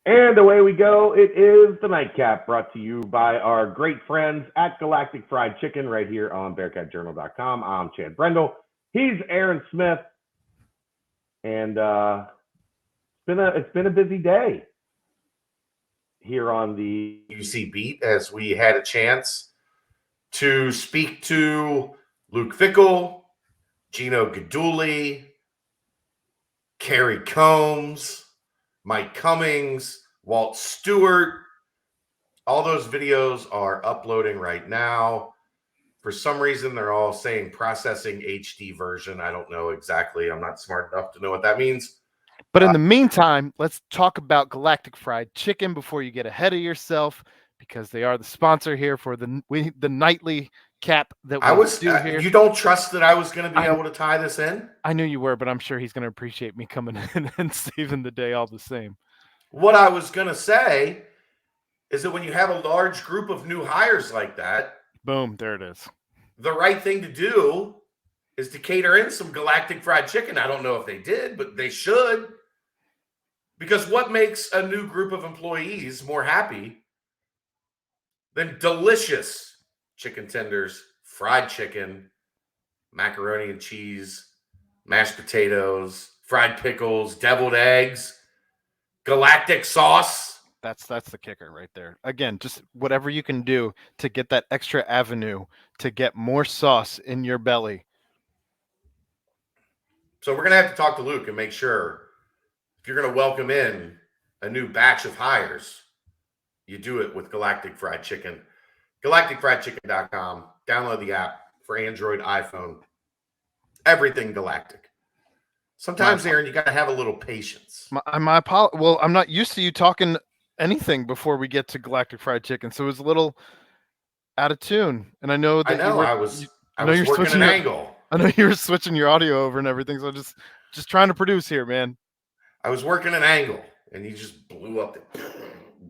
And away we go. It is the Nightcap, brought to you by our great friends at Galactic Fried Chicken right here on BearcatJournal.com. I'm Chad Brendel. He's Aaron Smith. And it's been a busy day here on the UC Beat as we had a chance to speak to Luke Fickell, Gino Guidugli, Kerry Combs, Mike Cummings, Walt Stewart. All those videos are uploading right now. For some reason, they're all saying processing HD version. I don't know exactly. I'm not smart enough to know what that means. But in the meantime, let's talk about Galactic Fried Chicken before you get ahead of yourself, because they are the sponsor here for the nightly cap that we do here. You don't trust that I was going to be able to tie this in? I knew you were, but I'm sure he's going to appreciate me coming in and saving the day all the same. What I was going to say is that when you have a large group of new hires like that, boom, there it is. The right thing to do is to cater in some Galactic Fried Chicken. I don't know if they did, but they should. Because what makes a new group of employees more happy than delicious chicken tenders, fried chicken, macaroni and cheese, mashed potatoes, fried pickles, deviled eggs, Galactic sauce? That's the kicker right there. Again, just whatever you can do to get that extra avenue to get more sauce in your belly. So we're going to have to talk to Luke and make sure if you're going to welcome in a new batch of hires, you do it with Galactic Fried Chicken. GalacticFriedChicken.com. Download the app for Android, iPhone, everything Galactic. Sometimes, Aaron, you got to have a little patience. Well, I'm not used to you talking anything before we get to Galactic Fried Chicken, so it was a little out of tune. And I know that I was working an angle. I know you were switching your audio over and everything, so just trying to produce here, man. I was working an angle, and you just blew up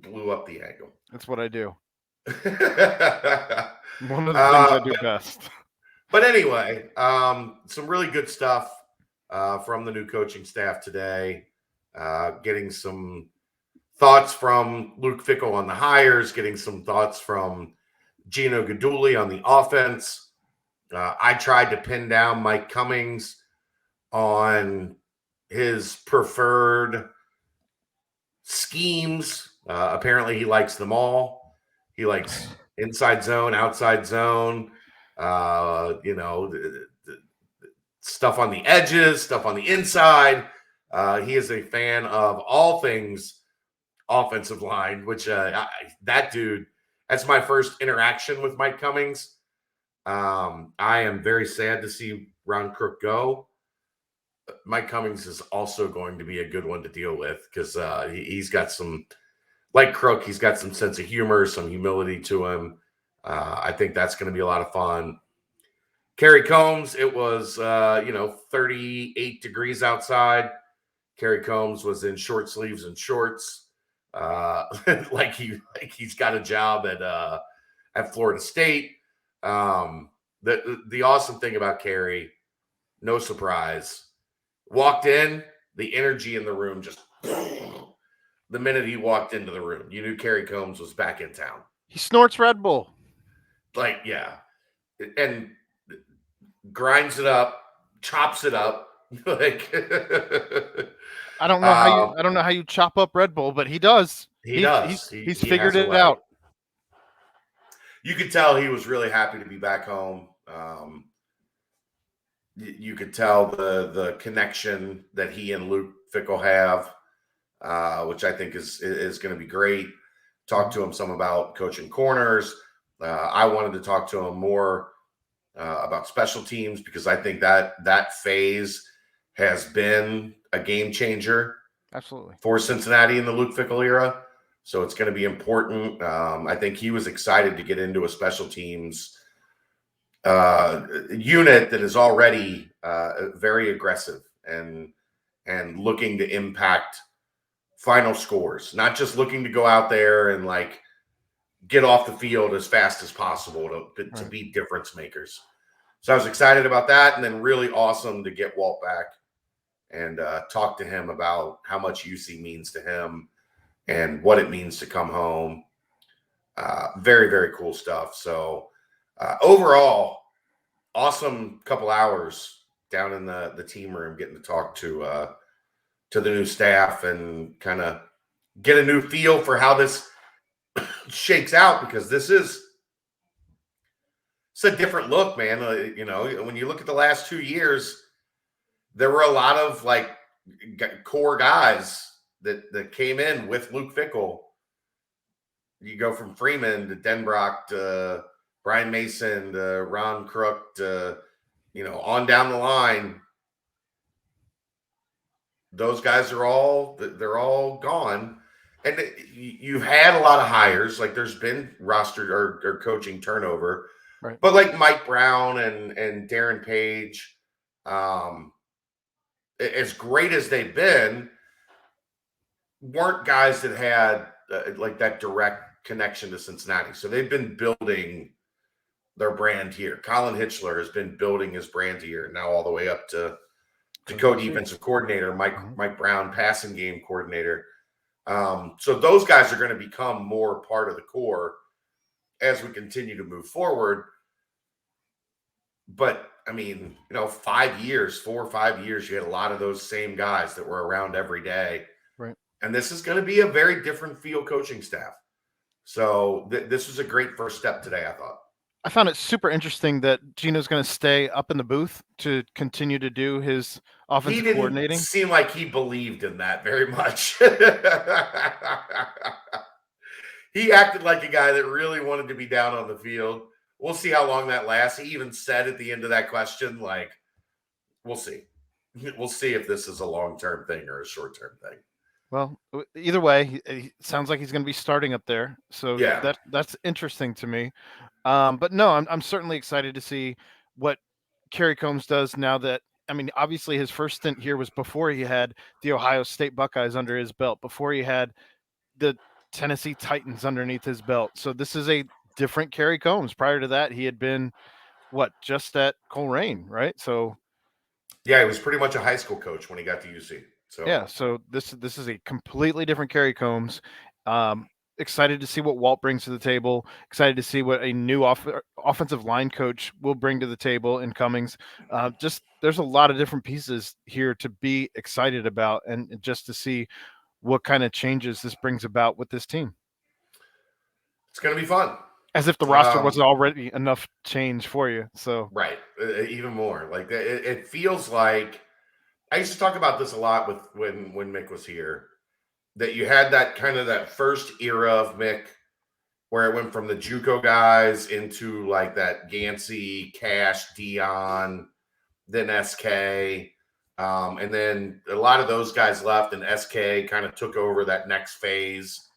the angle. That's what I do. One of the things I do best. But anyway, some really good stuff from the new coaching staff today. Getting some thoughts from Luke Fickell on the hires, getting some thoughts from Gino Guidugli on the offense. I tried to pin down Mike Cummings on his preferred schemes. Apparently, he likes them all. He likes inside zone, outside zone, the stuff on the edges, stuff on the inside. He is a fan of all things offensive line, which that dude, that's my first interaction with Mike Cummings. I am very sad to see Ron Crook go. Mike Cummings is also going to be a good one to deal with because he's got some, like Crook, he's got some sense of humor, some humility to him. I think that's going to be a lot of fun. Kerry Combs, it was 38 degrees outside. Kerry Combs was in short sleeves and shorts. like he's got a job at Florida State. The awesome thing about Kerry, no surprise, walked in, the energy in the room just the minute he walked into the room, you knew Kerry Combs was back in town. He snorts Red Bull. Like, yeah. And grinds it up, chops it up. Like I don't know how you chop up Red Bull, but he does. He does. He's figured it out. You could tell he was really happy to be back home. You could tell the connection that he and Luke Fickell have, which I think is going to be great. Talk to him some about coaching corners. I wanted to talk to him more about special teams because I think that phase has been a game changer. Absolutely. For Cincinnati in the Luke Fickell era. So it's going to be important. I think he was excited to get into a special teams unit that is already very aggressive and looking to impact final scores, not just looking to go out there and like get off the field as fast as possible to be difference makers. So I was excited about that, and then really awesome to get Walt back and talk to him about how much UC means to him and what it means to come home. Very, very cool stuff. So overall, awesome couple hours down in the team room, getting to talk to the new staff and kind of get a new feel for how this shakes out, because it's a different look, man. When you look at the last 2 years, there were a lot of like core guys that came in with Luke Fickell. You go from Freeman to Denbrock to Brian Mason to Ron Crook to, on down the line. Those guys they're all gone. And you've had a lot of hires. Like there's been roster or coaching turnover. Right. But like Mike Brown and Darren Page, as great as they've been, weren't guys that had like that direct connection to Cincinnati. So they've been building their brand here. Colin Hitchler has been building his brand here, now all the way up to co-defensive coordinator, Mike Brown, passing game coordinator. So those guys are going to become more part of the core as we continue to move forward. But I mean, 5 years, 4 or 5 years, you had a lot of those same guys that were around every day. Right. And this is going to be a very different field coaching staff. So this was a great first step today, I thought. I found it super interesting that Gino's going to stay up in the booth to continue to do his offensive coordinating. He didn't seem like he believed in that very much. He acted like a guy that really wanted to be down on the field. We'll see how long that lasts. He even said at the end of that question, like, we'll see. We'll see if this is a long-term thing or a short-term thing. Well, either way, he sounds like he's going to be starting up there. So yeah, that's interesting to me. But no, I'm certainly excited to see what Kerry Combs does now that, I mean, obviously his first stint here was before he had the Ohio State Buckeyes under his belt, before he had the Tennessee Titans underneath his belt. So this is a different Kerry Combs. Prior to that, he had been just at Coleraine, right? So yeah, he was pretty much a high school coach when he got to UC. So yeah, so this is a completely different Kerry Combs. Excited to see what Walt brings to the table. Excited to see what a new offensive line coach will bring to the table in Cummings. Just there's a lot of different pieces here to be excited about, and just to see what kind of changes this brings about with this team. It's going to be fun. As if the roster wasn't already enough change for you. So right, even more. Like it feels like I used to talk about this a lot with when Mick was here. That you had that kind of that first era of Mick, where it went from the JUCO guys into like that Gansey, Cash, Dion, then SK, and then a lot of those guys left, and SK kind of took over that next phase,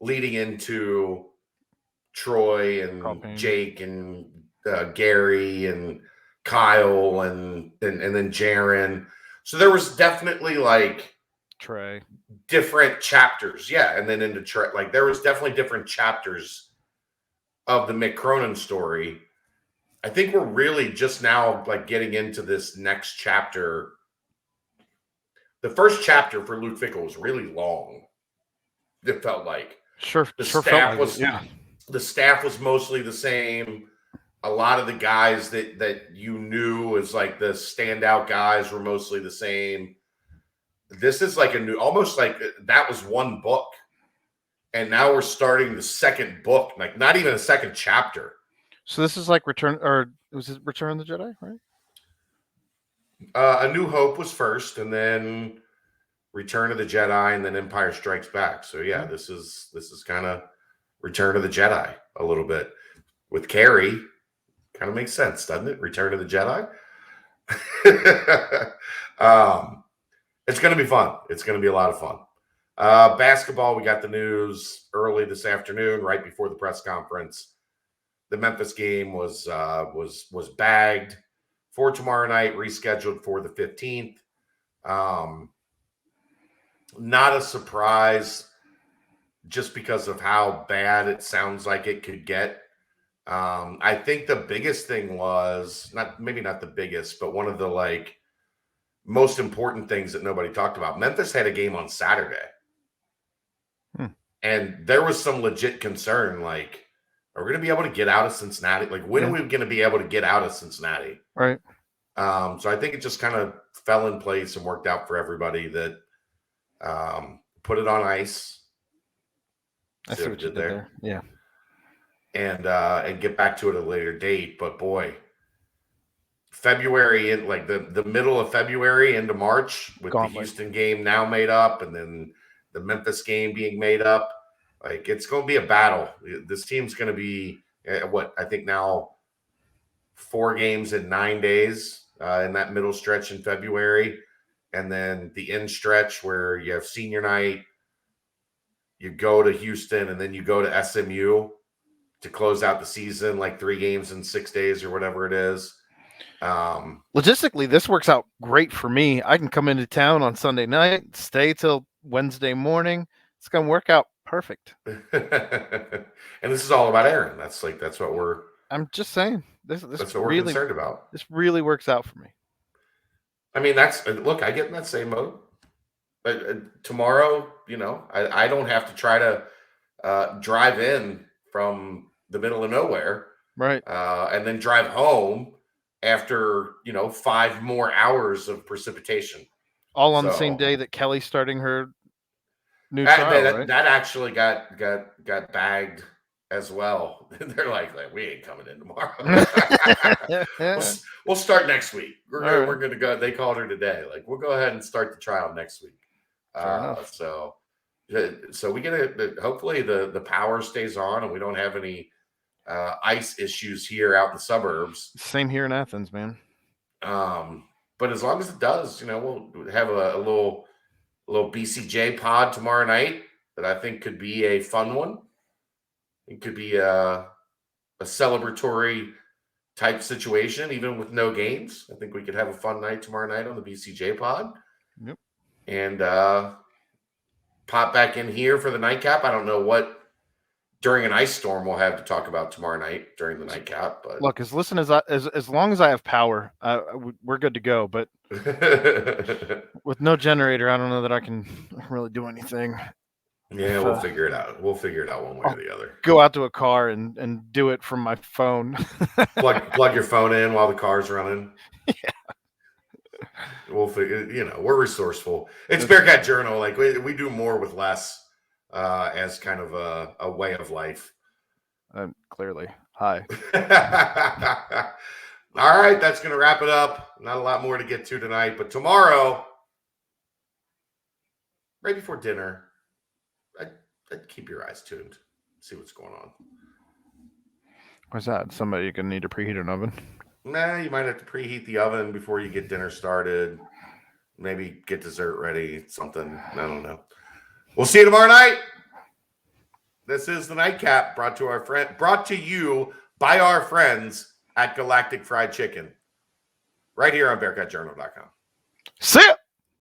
leading into Troy and Jake and Gary and Kyle and then Jaron. So there was definitely like Trey different chapters, and then into Trey. Like there was definitely different chapters of the Mick Cronin story. I think we're really just now like getting into this next chapter. The first chapter for Luke Fickell was really long. It felt like the staff was mostly the same. A lot of the guys that you knew as like the standout guys were mostly the same. This is like almost like that was one book. And now we're starting the second book, like not even a second chapter. So this is like Return of the Jedi, right? A New Hope was first, and then Return of the Jedi, and then Empire Strikes Back. So yeah, this is kind of Return of the Jedi a little bit. With Carrie, kind of makes sense, doesn't it? Return of the Jedi. It's going to be fun. It's going to be a lot of fun. Basketball, we got the news early this afternoon, right before the press conference. The Memphis game was bagged for tomorrow night, rescheduled for the 15th. Not a surprise, just because of how bad it sounds like it could get. I think the biggest thing was maybe not the biggest, but one of the like most important things that nobody talked about. Memphis had a game on Saturday. And there was some legit concern, like, are we going to be able to get out of Cincinnati? Like, when are we going to be able to get out of Cincinnati? Right. So I think it just kind of fell in place and worked out for everybody that put it on ice. I see what you did there. Yeah. And get back to it at a later date. But boy, February, in like the middle of February into March, with Gauntlet. the Houston game now made up, and then the Memphis game being made up, like, it's going to be a battle. This team's going to be what I think now 4 games in 9 days in that middle stretch in February, and then the end stretch where you have senior night, you go to Houston, and then you go to SMU to close out the season, like 3 games in 6 days or whatever it is. Logistically, this works out great for me. I can come into town on Sunday night, stay till Wednesday morning. It's going to work out perfect. And this is all about Aaron. That's what we're. I'm just saying. That's what we're concerned about. This really works out for me. I mean, look, I get in that same mode. Tomorrow, I don't have to try to drive in from the middle of nowhere, right? And then drive home after 5 more hours of precipitation, all on the same day that Kelly's starting her new trial. Right? That actually got bagged as well. They're like, we ain't coming in tomorrow. we'll start next week. We're gonna go. They called her today. Like, we'll go ahead and start the trial next week. So we get hopefully the power stays on and we don't have any ice issues here out in the suburbs. Same here in Athens, man. But as long as it does, we'll have a little BCJ pod tomorrow night that I think could be a fun one. It could be a celebratory type situation, even with no games. I think we could have a fun night tomorrow night on the BCJ pod. Yep. And pop back in here for the nightcap. I don't know what during an ice storm we'll have to talk about tomorrow night during the nightcap. But look, as long as I have power, we're good to go. But with no generator, I don't know that I can really do anything. Yeah, we'll figure it out. We'll figure it out one way or the other. Go out to a car and do it from my phone. plug your phone in while the car's running. Yeah. We'll figure. We're resourceful. It's Bearcat Journal. Like, we do more with less, as kind of a way of life. Clearly. Hi. All right, that's going to wrap it up. Not a lot more to get to tonight, but tomorrow, right before dinner, I'd keep your eyes tuned. See what's going on. What's that? Somebody going to need to preheat an oven? Nah, you might have to preheat the oven before you get dinner started. Maybe get dessert ready, something. I don't know. We'll see you tomorrow night. This is the Nightcap, brought to you by our friends at Galactic Fried Chicken, right here on BearcatJournal.com. See ya!